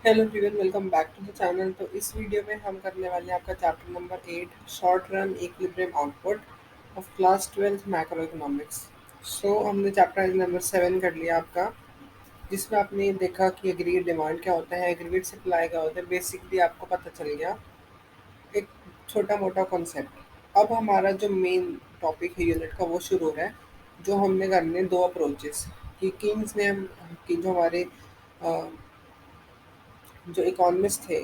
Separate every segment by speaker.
Speaker 1: Hello everyone, welcome back to the channel. तो इस video में हम करने वाले हैं आपका chapter number 8 short run equilibrium output of class 12 macro economics. So हमने चैप्टर नंबर 7 कर लिया आपका, जिसमें आपने देखा कि एग्रीगेट डिमांड क्या होता है, एग्रीगेट सप्लाई क्या होता है, बेसिकली आपको पता चल गया एक छोटा मोटा कॉन्सेप्ट। अब हमारा जो मेन टॉपिक है यूनिट का वो शुरू हो रहा है, जो हमने करने दो अप्रोचेस कि किंग्स ने कि जो हमारे जो इकोनॉमिस्ट थे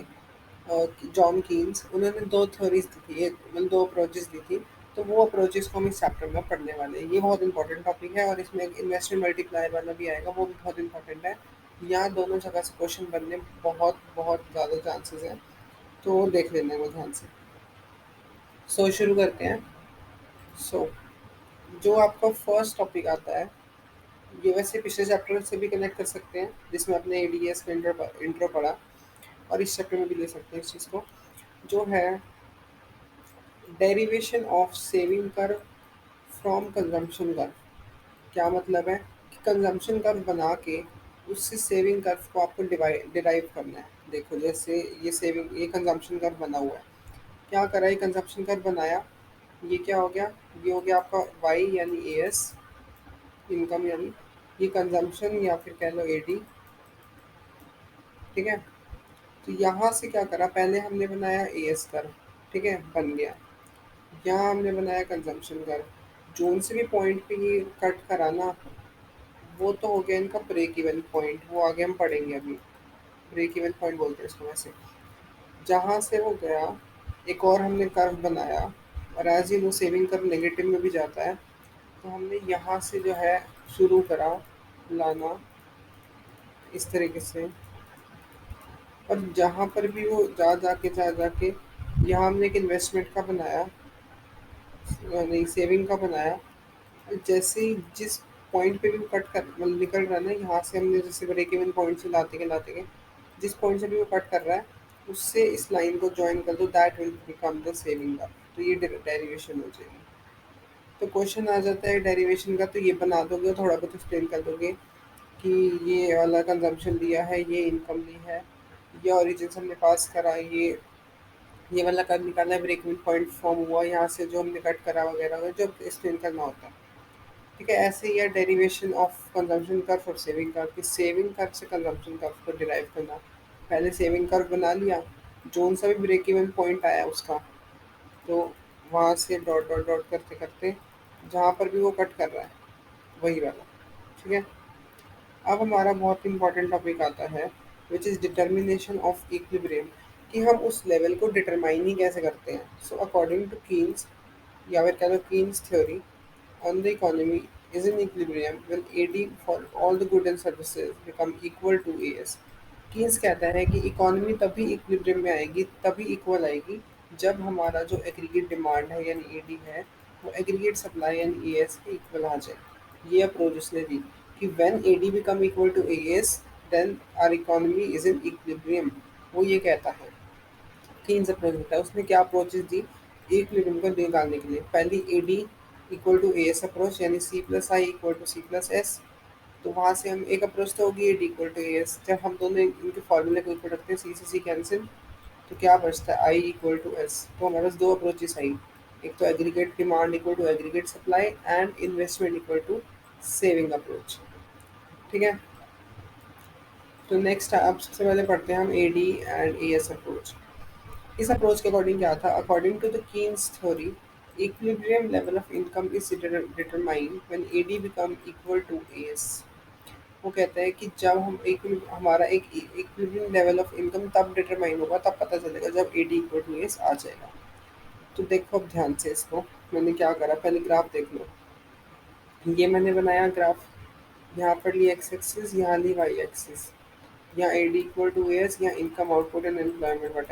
Speaker 1: जॉन कीन्स, उन्होंने दो थ्योरीज दी थी, एक मतलब दो अप्रोचेस दी थी। तो वो अप्रोचेस को हम इस चैप्टर में पढ़ने वाले हैं। ये बहुत इंपॉर्टेंट टॉपिक है और इसमें इन्वेस्टमेंट मल्टीप्लायर वाला भी आएगा, वो भी बहुत इंपॉर्टेंट है। यहाँ दोनों जगह से क्वेश्चन बनने बहुत बहुत ज़्यादा चांसेस हैं, तो देख लेना है वो ध्यान से। सो शुरू करते हैं। सो जो आपका फर्स्ट टॉपिक आता है, ये वैसे पिछले चैप्टर से भी कनेक्ट कर सकते हैं, जिसमें अपने एडीएस का इंट्रो पढ़ा, और इस चैप्टर में भी ले सकते हैं इस चीज़ को, जो है derivation of saving curve from consumption curve. क्या मतलब है कि कंजम्पशन कर्व बना के उससे सेविंग कर्व को आपको डिराइव करना है। देखो जैसे ये कंजम्पशन कर्व बना हुआ है, क्या करा, ये कंजम्पशन कर्व बनाया, ये क्या हो गया, ये हो गया आपका वाई यानी ए एस इनकम, यानी ये कंजम्पशन या फिर कह लो एडी। ठीक है, तो यहाँ से क्या करा, पहले हमने बनाया ए एस कर्व, ठीक है, बन गया। यहाँ हमने बनाया कंजम्पशन कर्व, जोन से भी पॉइंट पे ये कट करा ना, वो तो हो गया इनका ब्रेक इवन पॉइंट, वो आगे हम पढ़ेंगे अभी। ब्रेक इवन पॉइंट बोलते हैं इसको वैसे। जहाँ से हो गया, एक और हमने कर्व बनाया, और एज ये वो सेविंग कर्व नेगेटिव में भी जाता है, तो हमने यहाँ से जो है शुरू करा लाना इस तरीके से। और जहाँ पर भी वो जा जाके यहाँ हमने एक इन्वेस्टमेंट का बनाया, नहीं सेविंग का बनाया। जैसे ही जिस पॉइंट पे भी वो कट कर मतलब निकल रहा है ना, यहाँ से हमने जैसे ब्रेक इवन पॉइंट से लाते गए, जिस पॉइंट से भी वो कट कर रहा है उससे इस लाइन को ज्वाइन कर दो, that will become the saving का। तो ये डेरिवेशन हो जाएगी। तो क्वेश्चन आ जाता है डेरिवेशन का, तो ये बना दोगे, थोड़ा बहुत एक्सप्लेन कर दोगे कि ये वाला कंजम्पशन लिया है, ये इनकम ली है, ये ओरिजिन हमने पास करा, ये वाला कर्व निकाला है, ब्रेक इवन पॉइंट फॉर्म हुआ यहाँ से, जो हमने कट करा वगैरह वगैरह, जो एक्सप्लेन करना होता है। ठीक है, ऐसे ही है डेरिवेशन ऑफ कंजम्पशन कर्व और सेविंग कर्व की। सेविंग कर्व से कंजम्पशन कर्व को डिराइव करना, पहले सेविंग कर्व बना लिया, जोन सा भी ब्रेक इवन पॉइंट आया उसका, तो वहाँ से डॉट डॉट डॉट करते करते जहाँ पर भी वो कट कर रहा है वही वाला। ठीक है, अब हमारा बहुत इंपॉर्टेंट टॉपिक आता है, which is determination of equilibrium, कि हम उस लेवल को डिटरमाइन ही कैसे करते हैं। सो अकॉर्डिंग टू कीन्स, या फिर कह लो Keynes theory on the economy is in equilibrium when AD for all the goods and services become equal to AS। Keynes कहता है कि इकोनॉमी तभी इक्विलिब्रियम में आएगी, तभी इक्वल आएगी, जब हमारा जो एग्रीगेट डिमांड है यानी एडी है, वो एग्रीगेट सप्लाई यानी एएस के इक्वल आ जाए। ये अप्रोच उसने दी कि when AD become equal to AS then our economy is in equilibrium. वो ये कहता है, कीन्स अप्रोच होता है। उसने क्या अप्रोचेस दी इक्विलिब्रियम को निकालने के लिए? पहली AD equal to A S approach, यानी C plus I equal to C plus S. तो वहाँ से हम एक अप्रोच तो होगी AD equal to A S, जब हम दोनों इनके फॉर्मूले को इक्वल रखते हैं, सी से सी कैंसिल, तो क्या बचता है आई इक्वल टू एस। तो हमारे पास दो अप्रोचेस आई, एक तो aggregate demand equal to aggregate supply and investment equal to saving approach. ठीक है, तो नेक्स्ट अब सबसे पहले पढ़ते हैं हम A D and A S approach. इस अप्रोच के अकॉर्डिंग क्या था, according to the Keynes theory equilibrium level of income is determined when AD become equal to AS. वो कहता है कि जब हम एक हमारा एक इक्विलिब्रियम लेवल ऑफ इनकम तब डिटरमाइन होगा, तब पता चलेगा जब एडी इक्वल टू एस आ जाएगा। तो देखो अब ध्यान से इसको, मैंने क्या करा, पहले ग्राफ देख लो। ये मैंने बनाया ग्राफ, यहाँ पर ली एक्स एक्सिस, यहाँ ली वाई एक्सिस, यहाँ एडी इक्वल टू एस, यहाँ income output and employment what,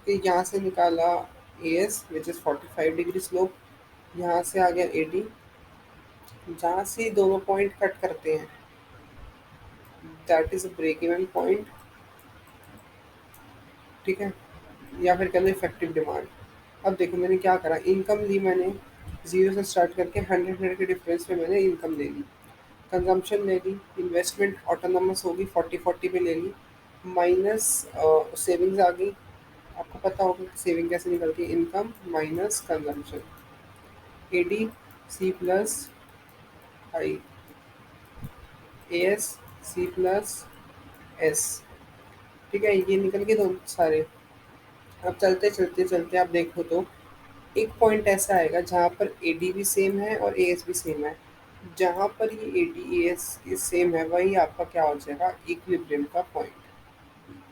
Speaker 1: कि यहाँ से निकाला A S which is 45 degree slope, यहाँ से आ गया ए डी, जहाँ से दोनों पॉइंट कट करते हैं that is a break even point. ठीक है, या फिर कह लो इफेक्टिव डिमांड। अब देखो मैंने क्या करा, इनकम ली मैंने, जीरो से स्टार्ट करके 100 के डिफरेंस पे मैंने इनकम ले ली, कंजम्पशन ले ली, इन्वेस्टमेंट ऑटोनमस होगी 40 40 पे ले ली, माइनस सेविंग्स आ गई। आपको पता होगा कि सेविंग कैसे निकलती है, income minus consumption, A D C plus I, A S C plus S. ठीक है, ये निकल के दोनों सारे। अब चलते चलते चलते आप देखो तो एक पॉइंट ऐसा आएगा जहाँ पर ए डी भी सेम है और ए एस भी सेम है। जहाँ पर ये A D A S same है वही आपका क्या हो जाएगा, इक्विलिब्रियम का पॉइंट।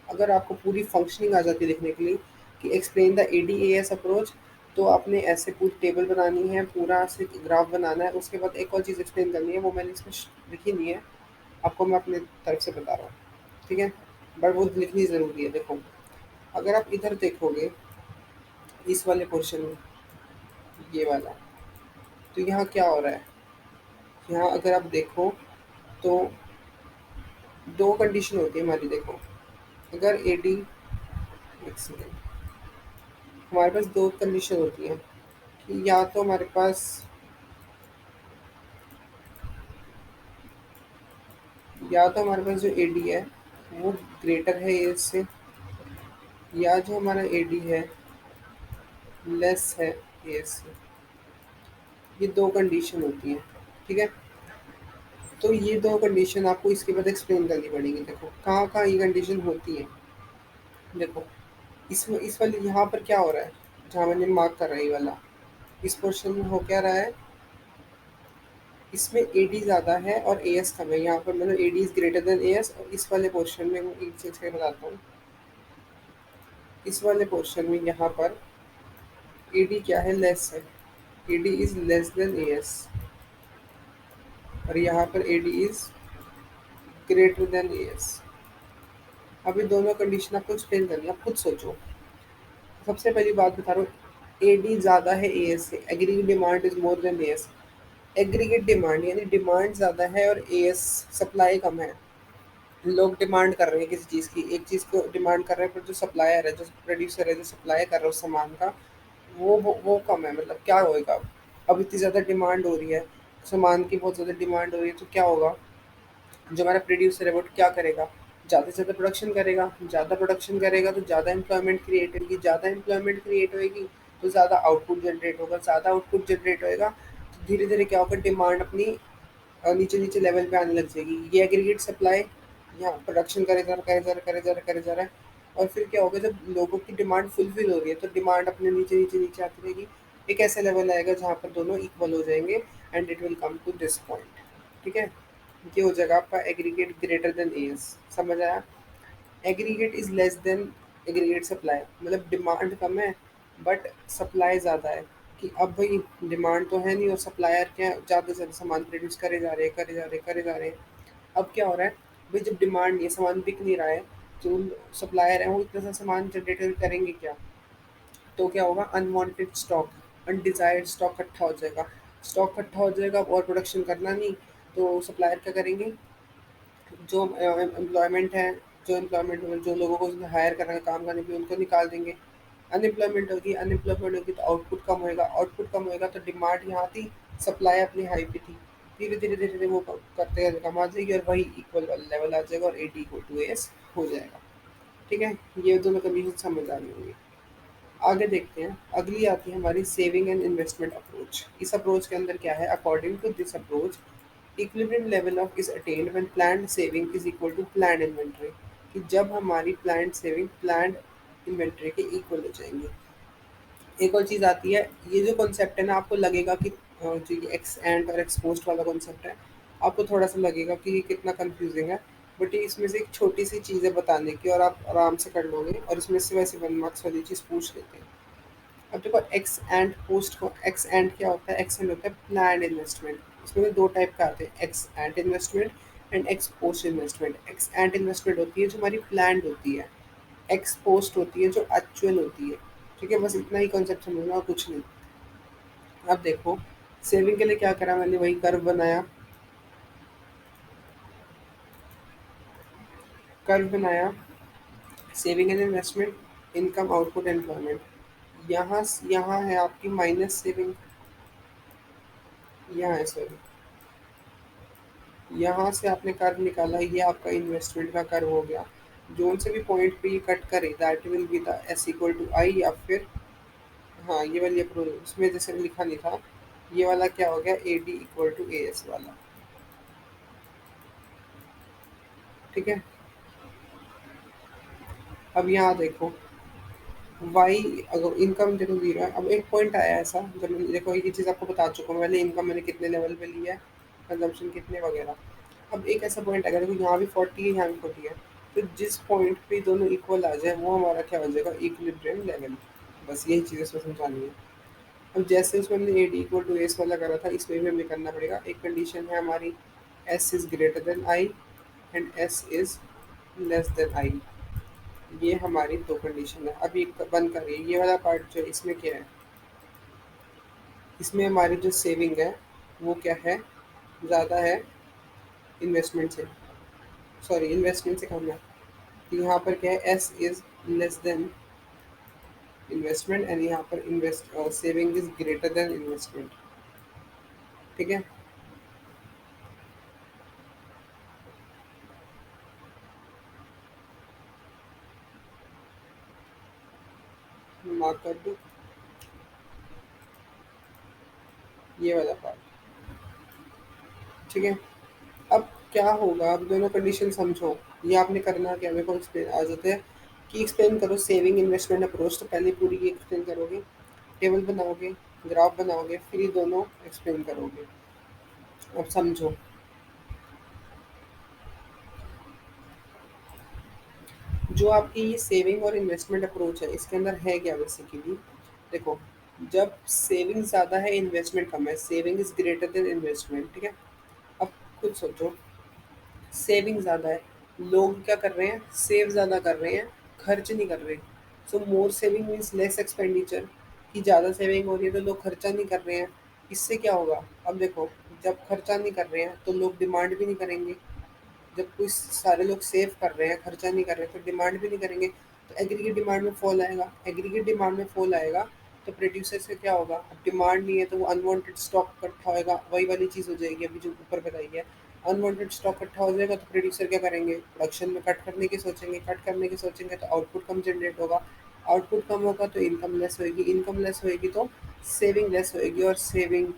Speaker 1: अगर आपको पूरी फंक्शनिंग आ जाती है लिखने के लिए कि explain the A D A S approach, तो आपने ऐसे पूरी टेबल बनानी है, पूरा ऐसे ग्राफ बनाना है। उसके बाद एक और चीज़ एक्सप्लेन करनी है, वो मैंने इसमें लिखी नहीं है, आपको मैं अपने तरफ से बता रहा हूँ। ठीक है, बट वो लिखनी ज़रूरी है। देखो, अगर आप इधर देखोगे इस वाले पोर्शन में, ये वाला, तो यहाँ क्या हो रहा है, यहाँ अगर आप देखो तो दो कंडीशन होती है हमारी। देखो, अगर ए डी, एक सेकेंड, हमारे पास दो कंडीशन होती हैं कि या तो हमारे पास जो ए डी है वो ग्रेटर है ए से, या जो हमारा ए डी है लेस है ए से। ये दो कंडीशन होती हैं। ठीक है, तो ये दो कंडीशन आपको इसके बाद एक्सप्लेन करनी पड़ेगी। देखो कहाँ कहाँ ये कंडीशन होती है। देखो, इसमें इस वाले यहाँ पर क्या हो रहा है, जहाँ मैंने मार्क कर रहा है ये वाला, इस पोर्शन में हो क्या रहा है, इसमें ए डी ज़्यादा है और ए एस कम है। यहाँ पर मतलब A D is greater then A S, और इस वाले पोर्शन में मैं एक चीज़ का बताता हूँ। इस वाले पोर्शन में यहाँ पर ए डी क्या है, लेस है, A D is less then A S, और यहाँ पर A D is greater then A S. अभी दोनों कंडीशन आपको एक्सप्लेन करनी है, आप खुद सोचो। सबसे पहली बात बता रहा हूँ, ए डी ज़्यादा है ए एस से, aggregate demand is more than A S. Aggregate demand यानी डिमांड ज़्यादा है और ए एस सप्लाई कम है। लोग डिमांड कर रहे हैं किसी चीज़ की, एक चीज़ को डिमांड कर रहे हैं, पर जो सप्लायर है, जो प्रोड्यूसर है, जो सप्लाई कर रहा है उस सामान का, वो कम है। मतलब क्या होएगा, अब इतनी ज़्यादा डिमांड हो रही है, सामान की बहुत ज़्यादा डिमांड हो रही है, तो क्या होगा, जो हमारा प्रोड्यूसर है वो क्या करेगा, ज़्यादा से ज़्यादा प्रोडक्शन करेगा। ज़्यादा प्रोडक्शन करेगा तो ज़्यादा एम्प्लॉयमेंट क्रिएट होगी, ज़्यादा एम्प्लॉयमेंट क्रिएट होगी तो ज़्यादा आउटपुट जनरेट होगा, ज़्यादा आउटपुट जनरेट होएगा तो धीरे धीरे क्या होगा, डिमांड अपनी नीचे नीचे लेवल पे आने लग जाएगी। ये एग्रीगेट सप्लाई, यहाँ प्रोडक्शन करे जा रहा, करे जा रहा, करे जा रहा, करे जा रहा है, और फिर क्या होगा, जब लोगों की डिमांड फुलफिल हो रही है तो डिमांड अपने नीचे नीचे नीचे आती रहेगी। एक ऐसा लेवल आएगा जहाँ पर दोनों इक्वल हो जाएंगे, and it will come to this point. ठीक है, ये हो जाएगा आपका एग्रीगेट ग्रेटर देन एस। समझ आया? Aggregate is less than aggregate supply, मतलब डिमांड कम है बट सप्लाई ज़्यादा है। कि अब भाई डिमांड तो है नहीं और सप्लायर क्या ज़्यादा से ज़्यादा सामान प्रोड्यूस करे जा रहे हैं, करे जा रहे हैं, करे जा रहे हैं। अब क्या हो रहा है, भाई जब डिमांड नहीं है, सामान बिक नहीं रहा है, जो सप्लायर है वो इतना सा सामान जनरेट करेंगे क्या, तो क्या होगा, अनवांटेड स्टॉक, अनडिजायर्ड स्टॉक इकट्ठा हो जाएगा। स्टॉक इकट्ठा हो जाएगा और प्रोडक्शन करना नहीं, तो सप्लायर क्या करेंगे, जो एम्प्लॉयमेंट है, जो एम्प्लॉयमेंट जो लोगों को हायर करना है, काम करने के लिए, उनको निकाल देंगे। अनएम्प्लॉयमेंट होगी, अनएम्प्लॉयमेंट होगी तो आउटपुट कम होएगा, आउटपुट कम होएगा तो डिमांड यहाँ थी, सप्लाई अपनी हाई पे थी, धीरे धीरे धीरे धीरे वो करते कम आ जाएगी और वही इक्वल वाला लेवल आ जाएगा और A D equal to S हो जाएगा। ठीक है, ये दोनों कंडीशन समझ आ रही होंगी। आगे देखते हैं, अगली आती है हमारी सेविंग एंड इन्वेस्टमेंट अप्रोच। इस अप्रोच के अंदर क्या है, according to this approach equilibrium level of is attained when planned saving is equal to planned inventory, कि जब हमारी प्लान्ड सेविंग प्लान्ड इन्वेंटरी के इक्वल हो जाएंगी। एक और चीज़ आती है, ये जो कॉन्सेप्ट है ना, आपको लगेगा कि जो ये एक्स एंड और एक्स पोस्ट वाला कॉन्सेप्ट है, आपको थोड़ा सा लगेगा कि ये कितना कंफ्यूजिंग है, बट ये इसमें से एक छोटी सी चीज़ है बताने की, और आप आराम से कर लोगे, और इसमें से वैसे 1 मार्क्स वाली चीज़ पूछ लेते हैं। अब देखो, एक्स एंड पोस्ट को, एक्स एंड क्या होता है, एक्स एंड होता है प्लान इन्वेस्टमेंट। इसमें दो टाइप का आते हैं, x and investment and x post investment. X and investment होती है जो हमारी प्लान्ड होती है, एक्स पोस्ट होती है जो एक्चुअल होती है। ठीक है, बस इतना ही कॉन्सेप्ट समझना और कुछ नहीं। अब देखो, सेविंग के लिए क्या करा मैंने, वही कर्व बनाया, कर्व बनाया, saving and investment, income, output, employment. यहाँ है आपकी माइनस सेविंग, यहाँ है सॉरी, यहाँ से आपने कर्व निकाला, ये आपका इन्वेस्टमेंट का कर्व हो गया। जोन से भी पॉइंट पे ये कट करे that will be the S equal to I, या फिर हाँ ये वाली अप्रोच उसमें जैसे लिखा नहीं था, ये वाला क्या हो गया A D equal to A S वाला। ठीक है। अब यहाँ देखो वाई, अगर इनकम देखो जीरो है, अब एक पॉइंट आया ऐसा जब मैंने देखो ये चीज़ आपको बता चुका हूँ पहले, इनकम मैंने कितने लेवल पे लिया है, कंजम्पशन कितने वगैरह। अब एक ऐसा पॉइंट आएगा देखो यहाँ भी 40 है यहाँ भी 40 है, तो जिस पॉइंट पे दोनों इक्वल आ जाए वो हमारा क्या हो जाएगा, इक्विलिब्रियम लेवल। बस यही चीज़ इसमें समझानी है। अब जैसे उसमें हमने A D equal to S वाला करा था, इसमें भी हमें करना पड़ेगा। एक कंडीशन है हमारी S is greater than I and S is less than I. ये हमारी दो कंडीशन है। अब ये बंद करिए, ये वाला पार्ट जो है इसमें क्या है, इसमें हमारी जो सेविंग है वो क्या है, ज़्यादा है इन्वेस्टमेंट से, सॉरी इन्वेस्टमेंट से कम है। तो यहाँ पर क्या है, S is less then investment and यहाँ पर invest saving is greater than investment. ठीक है। मार्क कर दो ये वाला पार्ट। ठीक है। अब क्या होगा, अब दोनों कंडीशन समझो। ये आपने करना क्या, मेरे को एक्सप्लेन आ जाते हैं कि एक्सप्लेन करो सेविंग इन्वेस्टमेंट अप्रोच। तो पहले पूरी ये एक्सप्लेन करोगे, टेबल बनाओगे, ग्राफ बनाओगे, फिर ये दोनों एक्सप्लेन करोगे। अब समझो, जो आपकी ये सेविंग और इन्वेस्टमेंट अप्रोच है इसके अंदर है क्या बेसिकली। देखो, जब सेविंग ज़्यादा है इन्वेस्टमेंट कम है, saving is greater than investment. ठीक है। अब खुद सोचो, सेविंग ज़्यादा है, लोग क्या कर रहे हैं, सेव ज़्यादा कर रहे हैं, खर्च नहीं कर रहे। सो मोर सेविंग मीन्स लेस एक्सपेंडिचर, कि ज़्यादा सेविंग हो रही है तो लोग खर्चा नहीं कर रहे हैं। इससे क्या होगा, अब देखो, जब खर्चा नहीं कर रहे हैं तो लोग डिमांड भी नहीं करेंगे। जब कोई सारे लोग सेव कर रहे हैं, खर्चा नहीं कर रहे, तो डिमांड भी नहीं करेंगे, तो एग्रीगेट डिमांड में फॉल आएगा। एग्रीगेट डिमांड में फॉल आएगा तो प्रोड्यूसर से क्या होगा, अब डिमांड नहीं है तो वो अनवांटेड स्टॉक इकट्ठा होएगा, वही वाली चीज़ हो जाएगी अभी जो ऊपर बताई है। अनवांटेड स्टॉक इकट्ठा हो जाएगा तो प्रोड्यूसर क्या करेंगे, प्रोडक्शन में कट करने की सोचेंगे, कट करने की सोचेंगे तो आउटपुट कम जनरेट होगा। आउटपुट कम होगा तो इनकम लेस होएगी, इनकम लेस होएगी तो सेविंग लेस होएगी, और सेविंग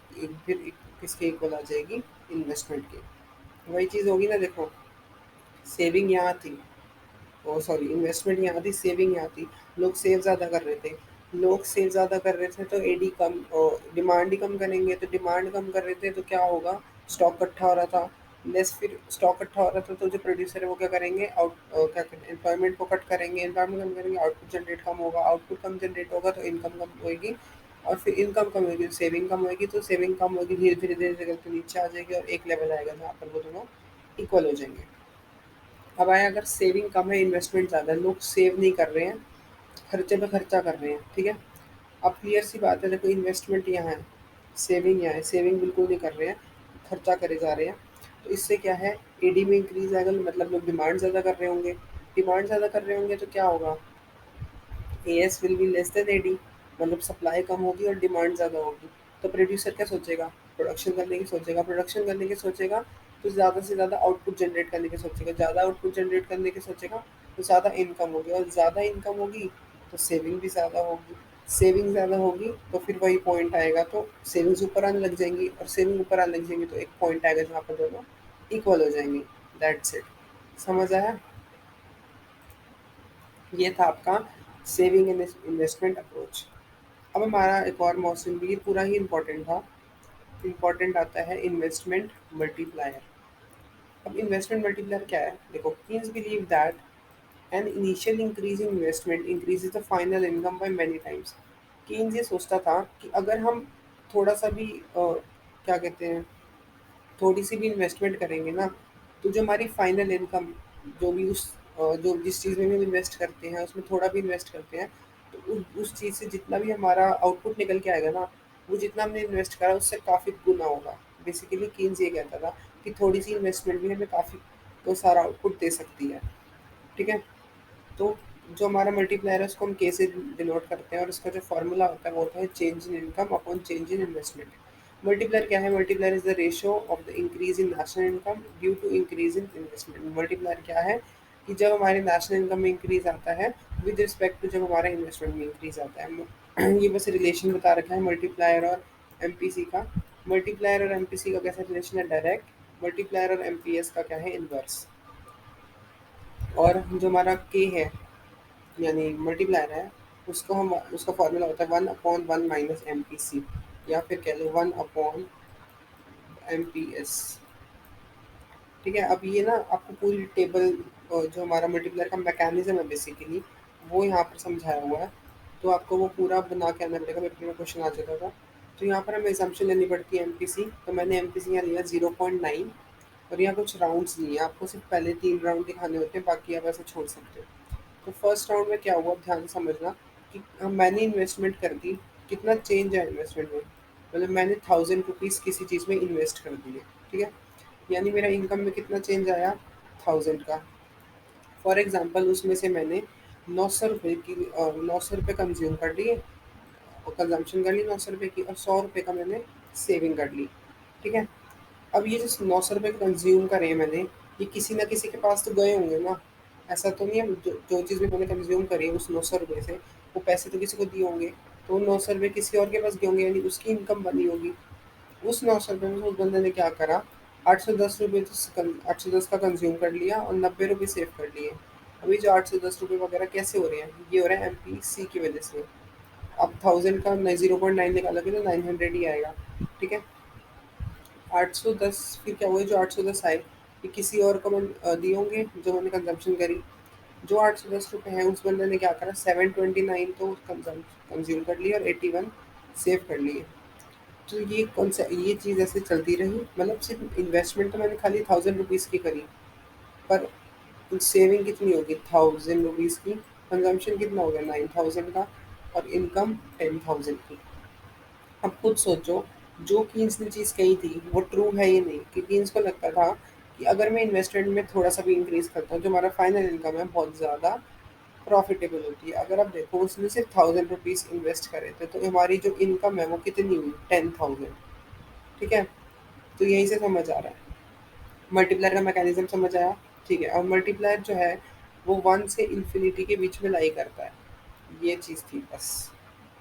Speaker 1: फिर किसके इक्वल आ जाएगी, इन्वेस्टमेंट की। वही चीज़ होगी ना। देखो, सेविंग यहाँ थी, ओ सॉरी इन्वेस्टमेंट यहाँ थी, सेविंग यहाँ थी। लोग सेव ज़्यादा कर रहे थे, लोग सेव ज़्यादा कर रहे थे तो एडी कम, डिमांड ही कम करेंगे, तो डिमांड कम कर रहे थे तो क्या होगा, स्टॉक इकट्ठा हो रहा था लेस। फिर स्टॉक इकट्ठा हो रहा था तो जो प्रोड्यूसर है वो क्या करेंगे, क्या कहते हैं, एम्प्लॉयमेंट को कट करेंगे, एम्प्लॉयमेंट कम करेंगे, आउटपुट जनरेट कम होगा, आउटपुट कम जनरेट होगा तो इनकम कम होगी, और फिर इनकम कम होगी, सेविंग कम होगी, तो सेविंग कम होगी, धीरे धीरे धीरे धीरे करके नीचे आ जाएगी और एक लेवल आएगा जहाँ पर वो दोनों इक्वल हो जाएंगे। अब आए, अगर सेविंग कम है इन्वेस्टमेंट ज़्यादा है, लोग सेव नहीं कर रहे हैं, खर्चे पे खर्चा कर रहे हैं। ठीक है। अब क्लियर सी बात है, देखो इन्वेस्टमेंट यहाँ है, सेविंग यहाँ है, सेविंग बिल्कुल नहीं कर रहे हैं, खर्चा करे जा रहे हैं। तो इससे क्या है, एडी में इंक्रीज आएगा, मतलब लोग डिमांड ज़्यादा कर रहे होंगे। डिमांड ज़्यादा कर रहे होंगे तो क्या होगा, AS will be less than AD, मतलब सप्लाई कम होगी और डिमांड ज़्यादा होगी। तो प्रोड्यूसर क्या सोचेगा, प्रोडक्शन करने की सोचेगा, प्रोडक्शन करने की सोचेगा तो ज़्यादा से ज़्यादा आउटपुट जनरेट करने की सोचेगा, ज़्यादा आउटपुट जनरेट करने की सोचेगा तो ज़्यादा इनकम होगी, और ज़्यादा इनकम होगी तो सेविंग भी ज़्यादा होगी। सेविंग ज़्यादा होगी तो फिर वही पॉइंट आएगा, तो सेविंग्स ऊपर आने लग जाएंगी, और सेविंग ऊपर आने लग जाएंगी तो एक पॉइंट आएगा जहाँ पर दोनों इक्वल हो जाएंगी। That's it. समझ आया। ये था आपका सेविंग एंड इन्वेस्टमेंट अप्रोच। अब हमारा एक और मौसम भी पूरा ही इम्पोर्टेंट था। इम्पोर्टेंट आता है इन्वेस्टमेंट मल्टीप्लायर। अब इन्वेस्टमेंट मल्टीप्लायर क्या है, देखो, Keynes believe that an initial increase in investment increases the final income by many times. Keynes ये सोचता था कि अगर हम थोड़ा सा भी क्या कहते हैं, थोड़ी सी भी इन्वेस्टमेंट करेंगे ना, तो जो हमारी फाइनल इनकम, जो भी जो जिस चीज़ में भी हम इन्वेस्ट करते हैं उसमें थोड़ा भी इन्वेस्ट करते हैं, तो उस चीज़ से जितना भी हमारा आउटपुट निकल के आएगा ना, वो जितना हमने इन्वेस्ट करा उससे काफ़ी गुना होगा। बेसिकली कीन्स ये कहता था कि थोड़ी सी इन्वेस्टमेंट भी हमें काफ़ी तो सारा आउटपुट दे सकती है। ठीक है। तो जो हमारा मल्टीप्लायर है उसको हम के से डिनोट करते हैं, और इसका जो फॉर्मूला होता है वो होता है change in income upon change in investment. Multiplier क्या है, multiplier is the ratio of the increase in national income due to increase in investment. Multiplier क्या है, कि जब हमारे नेशनल इनकम में इंक्रीज आता है विद रिस्पेक्ट टू जब हमारा इन्वेस्टमेंट में इंक्रीज आता है। ये बस रिलेशन बता रखा है मल्टीप्लायर और एमपीसी का। मल्टीप्लायर और एमपीसी का कैसा रिलेशन है, डायरेक्ट। मल्टीप्लायर और एमपीएस का क्या है, इनवर्स। और जो हमारा के है यानी मल्टीप्लायर है, उसको हम उसका फॉर्मूला होता है 1/1 माइनस एम पी सी, या फिर कह लो 1/एम पी एस। ठीक है, अब ये ना आपको पूरी टेबल जो हमारा मल्टीप्लायर का मैकेनिज्म है बेसिकली वो यहाँ पर समझाया हुआ है। तो आपको वो पूरा बना के आना पड़ेगा, पेपर में क्वेश्चन आ जाता था। तो यहाँ पर हमें एग्जाम्पशन लेनी पड़ती है एमपीसी। तो मैंने एमपीसी यहाँ लिया 0.9, और यहाँ कुछ राउंड्स नहीं है, आपको सिर्फ पहले 3 राउंड दिखाने होते हैं, बाकी आप ऐसे छोड़ सकते हो। तो फर्स्ट राउंड में क्या हुआ, ध्यान से समझना कि मैंने इन्वेस्टमेंट कर दी। कितना चेंज है इन्वेस्टमेंट में, मतलब मैंने 1000 रुपीज़ किसी चीज़ में इन्वेस्ट कर दिए। ठीक है, यानी मेरा इनकम में कितना चेंज आया, 1000 का। फॉर एग्जांपल उसमें से मैंने 900 रुपये की 900 रुपये कंज्यूम कर लिए, और कंजम्पशन कर ली 900 रुपये की, और 100 रुपये का मैंने सेविंग कर ली। ठीक है, अब ये जो 900 रुपये कंज्यूम करे मैंने, ये किसी ना किसी के पास तो गए होंगे ना। ऐसा तो नहीं है जो चीज़ भी मैंने कंज्यूम करी है उस 900 रुपये से, वो पैसे तो किसी को दिए होंगे। तो वो 900 रुपये किसी और के पास गए होंगे, यानी उसकी इनकम बनी होगी। उस 900 रुपये में से उस बंदे ने क्या करा, 810 रुपये तो 810 का कंज्यूम कर लिया और 90 रुपये सेव कर लिए। अभी जो 810 रुपये वगैरह कैसे हो रहे हैं, ये हो रहा है एमपीसी की वजह से। अब 1000 का 0.9 निकालोगे तो 900 ही आएगा। ठीक है, 810 फिर क्या हुआ, जो 810 आए ये किसी और को दिए होंगे जो मैंने कंजम्पशन करी। जो 810 रुपये हैं उस बंदे ने क्या करा, 729 तो कंज्यूम कर लिया और 81 सेव कर लिए। तो ये कौन सा, ये चीज़ ऐसे चलती रही, मतलब सिर्फ इन्वेस्टमेंट तो मैंने खाली 1000 रुपीज़ की करी, पर सेविंग कितनी होगी 1000 रुपीज़ की, कंजम्पशन कितना हो गया 9000 का, और इनकम 10,000 की। अब खुद सोचो, जो कीन्स ने चीज़ कही थी वो ट्रू है या नहीं, कि कीन्स को लगता था कि अगर मैं इन्वेस्टमेंट में थोड़ा सा भी इंक्रीज करता हूँ जो हमारा फाइनल इनकम है बहुत ज़्यादा प्रॉफिटेबल होती है। अगर आप देखो उसने सिर्फ 1000 रुपीज़ इन्वेस्ट करे थे, तो हमारी जो इनकम है वो कितनी हुई, 10,000। ठीक है, तो यहीं से समझ आ रहा है, मल्टीप्लायर का मैकेनिज्म समझ आया। ठीक है, और मल्टीप्लायर जो है वो 1 से इन्फिनिटी के बीच में लाई करता है। ये चीज़ थी बस,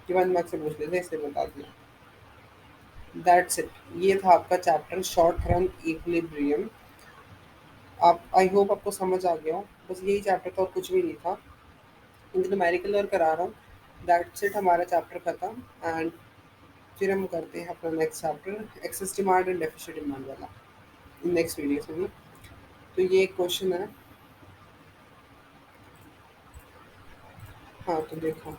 Speaker 1: कि 1 मार्क्स से पूछ लेते इसलिए बता दिया। दैट्स इट, ये था आपका चैप्टर शॉर्ट रन इक्विलिब्रियम। आप आई होप आपको समझ आ गया हो, बस यही चैप्टर था और कुछ भी नहीं था। इनका न्यूमेरिकल और करा रहा हूँ। दैट्स इट, हमारा चैप्टर खत्म। एंड फिर हम करते हैं अपना next chapter excess demand and deficit demand वाला, नेक्स्ट वीडियो में। तो ये एक क्वेश्चन है। हाँ तो देखो,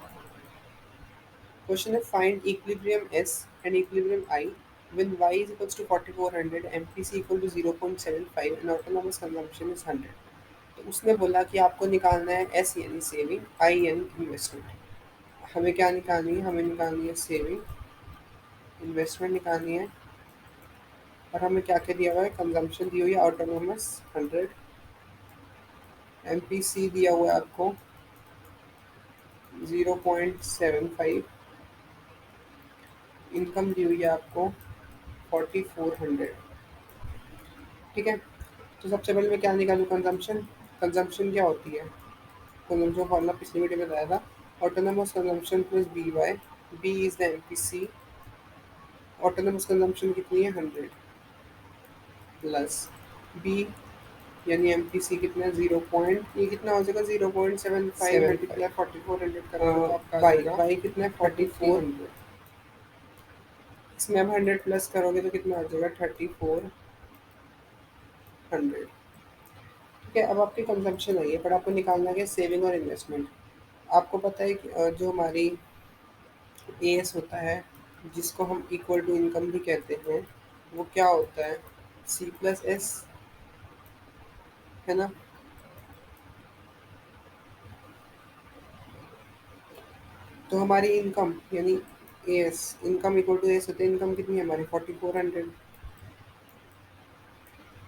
Speaker 1: क्वेश्चन है find equilibrium S and equilibrium I when y is equals to 4400, MPC equal to 0.75 and autonomous consumption is 100। तो उसने बोला कि आपको निकालना है एस यानी सेविंग, आई यानी इन्वेस्टमेंट। हमें क्या निकालनी है, हमें निकालनी है सेविंग, इन्वेस्टमेंट निकालनी है, और हमें क्या क्या दिया हुआ है, कंजम्पशन दी हुई है ऑटोनोमस 100, एमपीसी दिया हुआ है आपको 0.75, इनकम दी हुई है आपको 4400। ठीक है, तो सबसे पहले मैं क्या निकालूँ, कंजम्पशन। कंजम्पशन क्या होती है, कंजम्पशन फॉर्मूला पिछली वीडियो में बताया था, autonomous consumption plus B Y. B is the MPC, autonomous consumption कितनी है 100, प्लस बी यानी एमपीसी कितना है 0 पॉइंट, ये कितना हो जाएगा 0.75 मल्टीप्लाई 4400 करोगे तो आपका बाई बाई कितना है 4400। इसमें अब 100 प्लस करोगे तो कितना आ जाएगा 3400। ठीक है, अब आपकी कंजम्पशन आई है, पर आपको निकालना है सेविंग और इन्वेस्टमेंट। आपको पता है कि जो हमारी एएस होता है, जिसको हम इक्वल टू इनकम भी कहते हैं, वो क्या होता है, C+S, है ना। तो हमारी इनकम यानी AS, income equal to AS होता है, इनकम कितनी है हमारी 4400,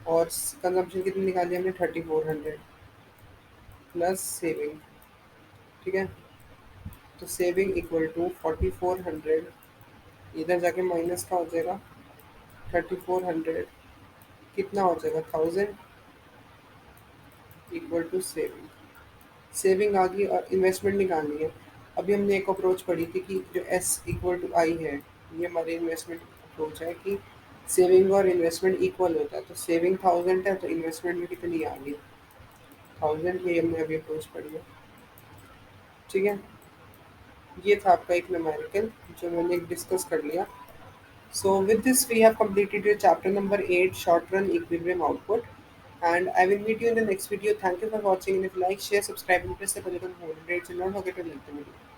Speaker 1: और कंजम्पशन कितनी निकाली हमने 3400, प्लस सेविंग। ठीक है, तो सेविंग इक्वल टू 4400, इधर जाके माइनस का हो जाएगा 3400, कितना हो जाएगा 1000, इक्वल टू सेविंग। सेविंग आ गई और इन्वेस्टमेंट निकालनी है। अभी हमने एक अप्रोच पढ़ी थी कि जो एस इक्वल टू आई है, ये हमारी इन्वेस्टमेंट अप्रोच है कि सेविंग और इन्वेस्टमेंट इक्वल होता है। तो सेविंग 1000 है तो इन्वेस्टमेंट में कितनी आ गई, 1000। ये हमने अभी अप्रोच पढ़ी है। ठीक है, ये था आपका एक न्यूमेरिकल जो मैंने डिस्कस कर लिया। So with this, we have completed your chapter number 8, short run equilibrium output. And I will meet you in the next video. Thank you for watching. And if you like, share, subscribe, and press the bell icon for more updates. And don't forget to like the video.